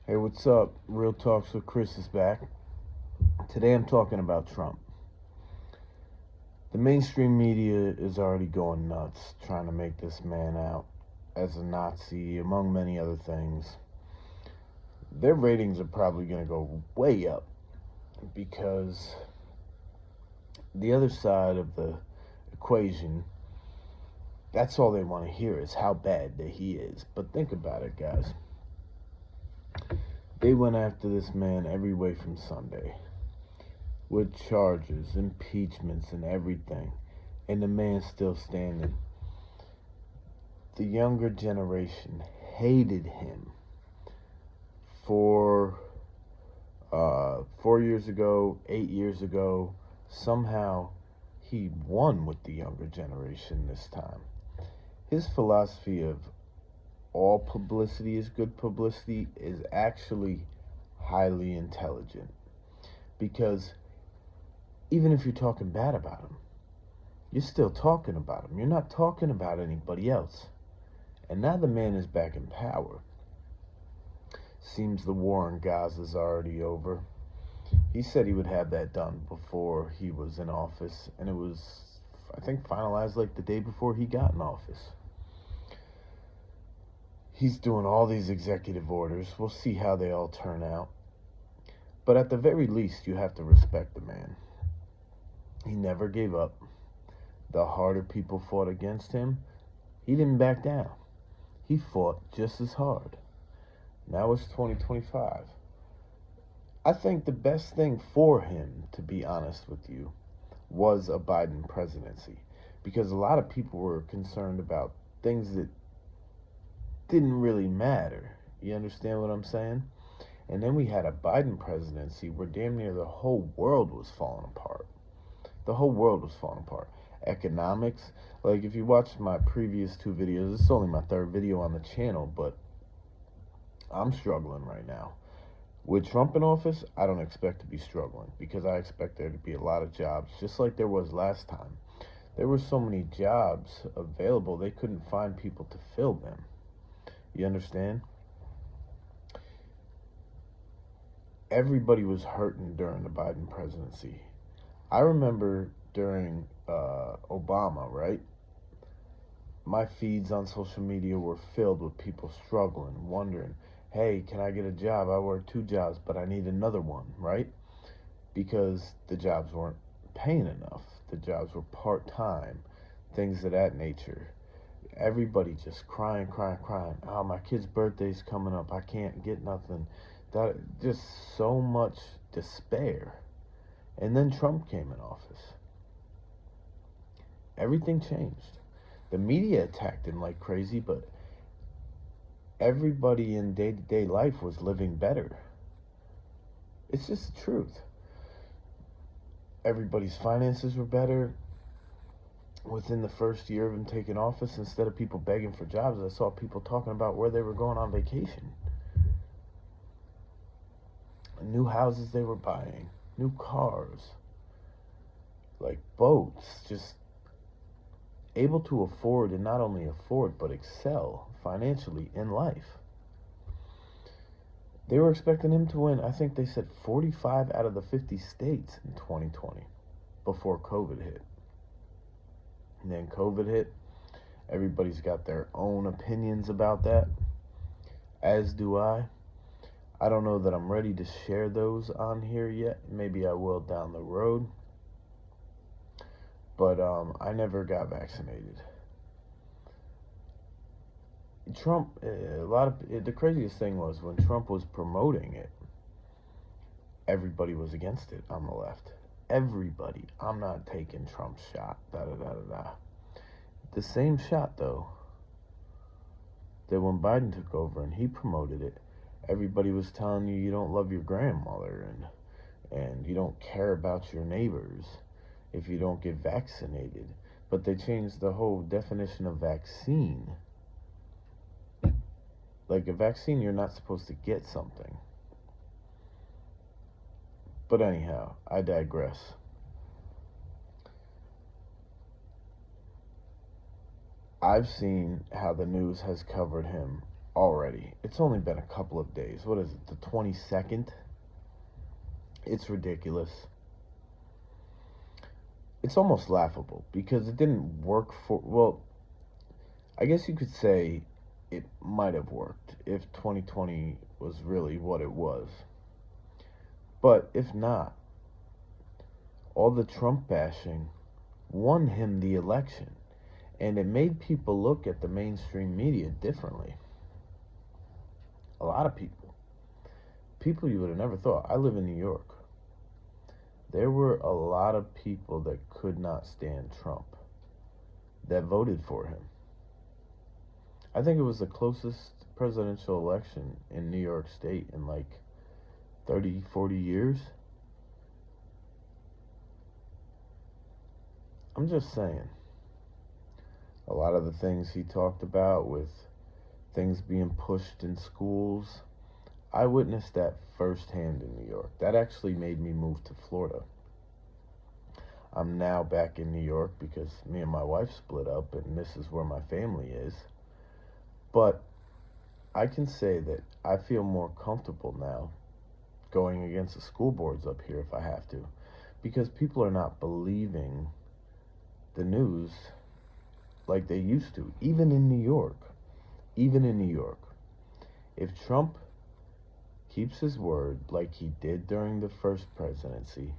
Hey, what's up? Real Talks with Chris is back. Today I'm talking about Trump. The mainstream media is already going nuts trying to make this man out as a Nazi, among many other things. Their ratings are probably going to go way up because the other side of the equation, that's all they want to hear is how bad that he is. But think about it, guys. They went after this man every way from Sunday, with charges, impeachments, and everything, and the man's still standing. The younger generation hated him for 4 years ago, 8 years ago. Somehow he won with the younger generation this time. His philosophy of all publicity is good publicity is actually highly intelligent, because even if you're talking bad about him, you're still talking about him. You're not talking about anybody else. And now the man is back in power. Seems the war in Gaza is already over. He said he would have that done before he was in office, and it was, I think, finalized like the day before he got in office. He's doing all these executive orders. We'll see how they all turn out. But at the very least, you have to respect the man. He never gave up. The harder people fought against him, he didn't back down. He fought just as hard. Now it's 2025. I think the best thing for him, to be honest with you, was a Biden presidency. Because a lot of people were concerned about things that didn't really matter. You understand what I'm saying? And then we had a Biden presidency where damn near the whole world was falling apart. The whole world was falling apart. Economics, like if you watch my previous two videos, this is only my third video on the channel, but I'm struggling right now. With Trump in office, I don't expect to be struggling because I expect there to be a lot of jobs, just like there was last time. There were so many jobs available, they couldn't find people to fill them. You understand? Everybody was hurting during the Biden presidency. I remember during Obama, right? My feeds on social media were filled with people struggling, wondering, hey, can I get a job? I work two jobs, but I need another one, right? Because the jobs weren't paying enough. The jobs were part-time, things of that nature. Everybody just crying. Oh, my kid's birthday's coming up. I can't get nothing. That just so much despair. And then Trump came in office. Everything changed. The media attacked him like crazy, but everybody in day-to-day life was living better. It's just the truth. Everybody's finances were better. Within the first year of him taking office, instead of people begging for jobs, I saw people talking about where they were going on vacation. New houses they were buying, new cars, like boats, just able to afford, and not only afford, but excel financially in life. They were expecting him to win, I think they said 45 out of the 50 states in 2020 before COVID hit. And then COVID hit. Everybody's got their own opinions about that, as do I. I don't know that I'm ready to share those on here yet. Maybe I will down the road. But I never got vaccinated. Trump, the craziest thing was when Trump was promoting it, everybody was against it on the left. Everybody. I'm not taking Trump's shot. The same shot, though, that when Biden took over and he promoted it, everybody was telling you don't love your grandmother and you don't care about your neighbors if you don't get vaccinated. But they changed the whole definition of vaccine. Like a vaccine, you're not supposed to get something. But anyhow, I digress. I've seen how the news has covered him already. It's only been a couple of days. What is it, the 22nd? It's ridiculous. It's almost laughable because it didn't work for, well, I guess you could say it might have worked if 2020 was really what it was. But if not, all the Trump bashing won him the election. And it made people look at the mainstream media differently. A lot of people. People you would have never thought. I live in New York. There were a lot of people that could not stand Trump that voted for him. I think it was the closest presidential election in New York State in like 30, 40 years. I'm just saying. A lot of the things he talked about with things being pushed in schools, I witnessed that firsthand in New York. That actually made me move to Florida. I'm now back in New York because me and my wife split up and this is where my family is. But I can say that I feel more comfortable now going against the school boards up here if I have to, because people are not believing the news like they used to, even in New York. Even in New York. If Trump keeps his word like he did during the first presidency,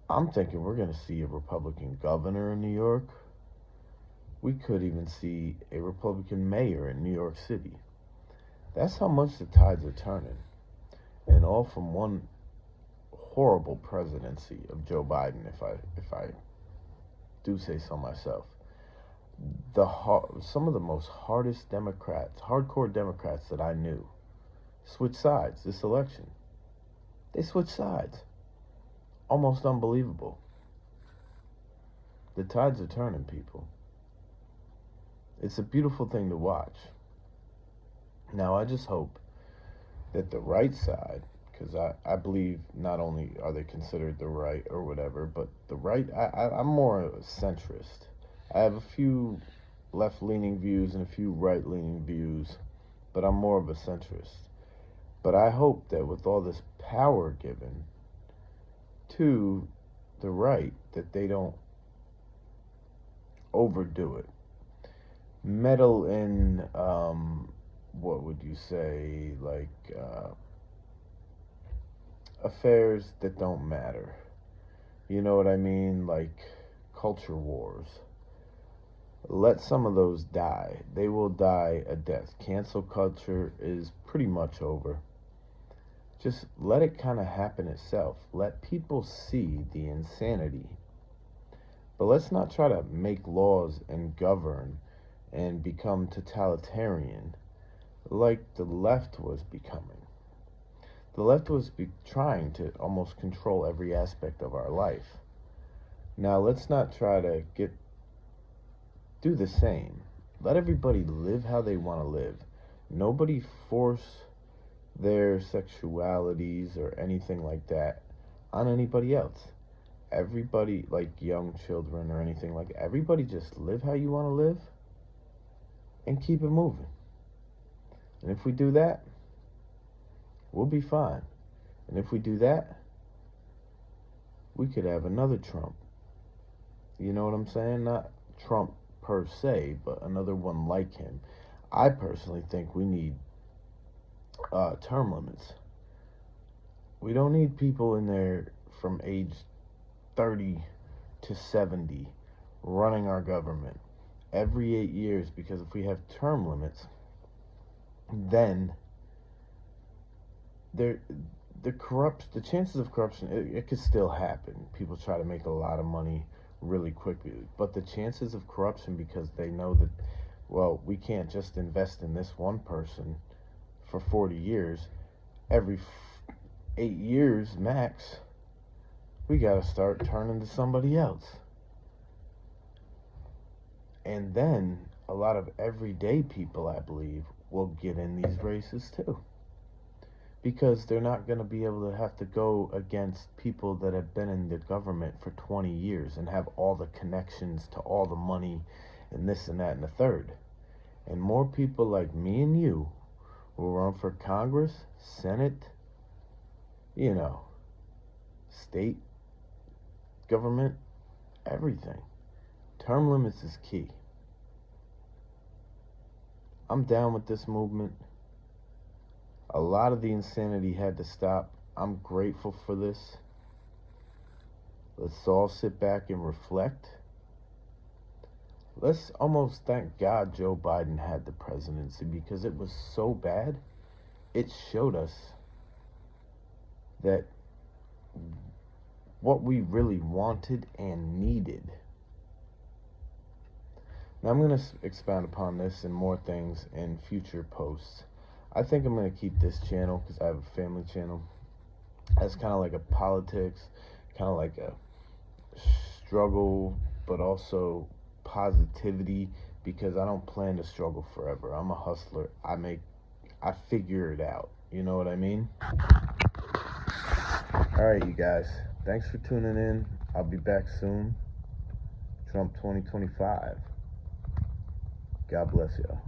I'm thinking we're going to see a Republican governor in New York. We could even see a Republican mayor in New York City. That's how much the tides are turning. And all from one horrible presidency of Joe Biden, if I do say so myself. Some of the most hardcore Democrats that I knew, switched sides this election. They switched sides. Almost unbelievable. The tides are turning, people. It's a beautiful thing to watch. Now, I just hope that the right side, because I believe not only are they considered the right or whatever, but the right, I'm more a centrist. I have a few left-leaning views and a few right-leaning views, but I'm more of a centrist. But I hope that with all this power given to the right, that they don't overdo it. Meddle in, what would you say, like, affairs that don't matter. You know what I mean? Like culture wars. Let some of those die. They will die a death. Cancel culture is pretty much over. Just let it kind of happen itself. Let people see the insanity. But let's not try to make laws and govern and become totalitarian like the left was becoming. The left was trying to almost control every aspect of our life. Now let's not try to do the same. Let everybody live how they want to live. Nobody force their sexualities or anything like that on anybody else. Everybody, like young children or anything like that, everybody just live how you want to live and keep it moving. And if we do that, we'll be fine. And if we do that, we could have another Trump. You know what I'm saying? Not Trump per se, but another one like him. I personally think we need term limits. We don't need people in there from age 30 to 70 running our government every 8 years, because if we have term limits, then the chances of corruption, it could still happen. People try to make a lot of money really quickly, but the chances of corruption, because they know that, well, we can't just invest in this one person for 40 years. Every 8 years max, we got to start turning to somebody else. And then a lot of everyday people, I believe, will get in these races too, because they're not going to be able to have to go against people that have been in the government for 20 years and have all the connections to all the money and this and that and the third. And more people like me and you will run for Congress, Senate, you know, state government, everything. Term limits is key. I'm down with this movement. A lot of the insanity had to stop. I'm grateful for this. Let's all sit back and reflect. Let's almost thank God Joe Biden had the presidency, because it was so bad. It showed us that what we really wanted and needed. Now, I'm going to expound upon this and more things in future posts. I think I'm going to keep this channel because I have a family channel. That's kind of like a politics, kind of like a struggle, but also positivity, because I don't plan to struggle forever. I'm a hustler. I figure it out. You know what I mean? All right, you guys. Thanks for tuning in. I'll be back soon. Trump 2025. God bless y'all.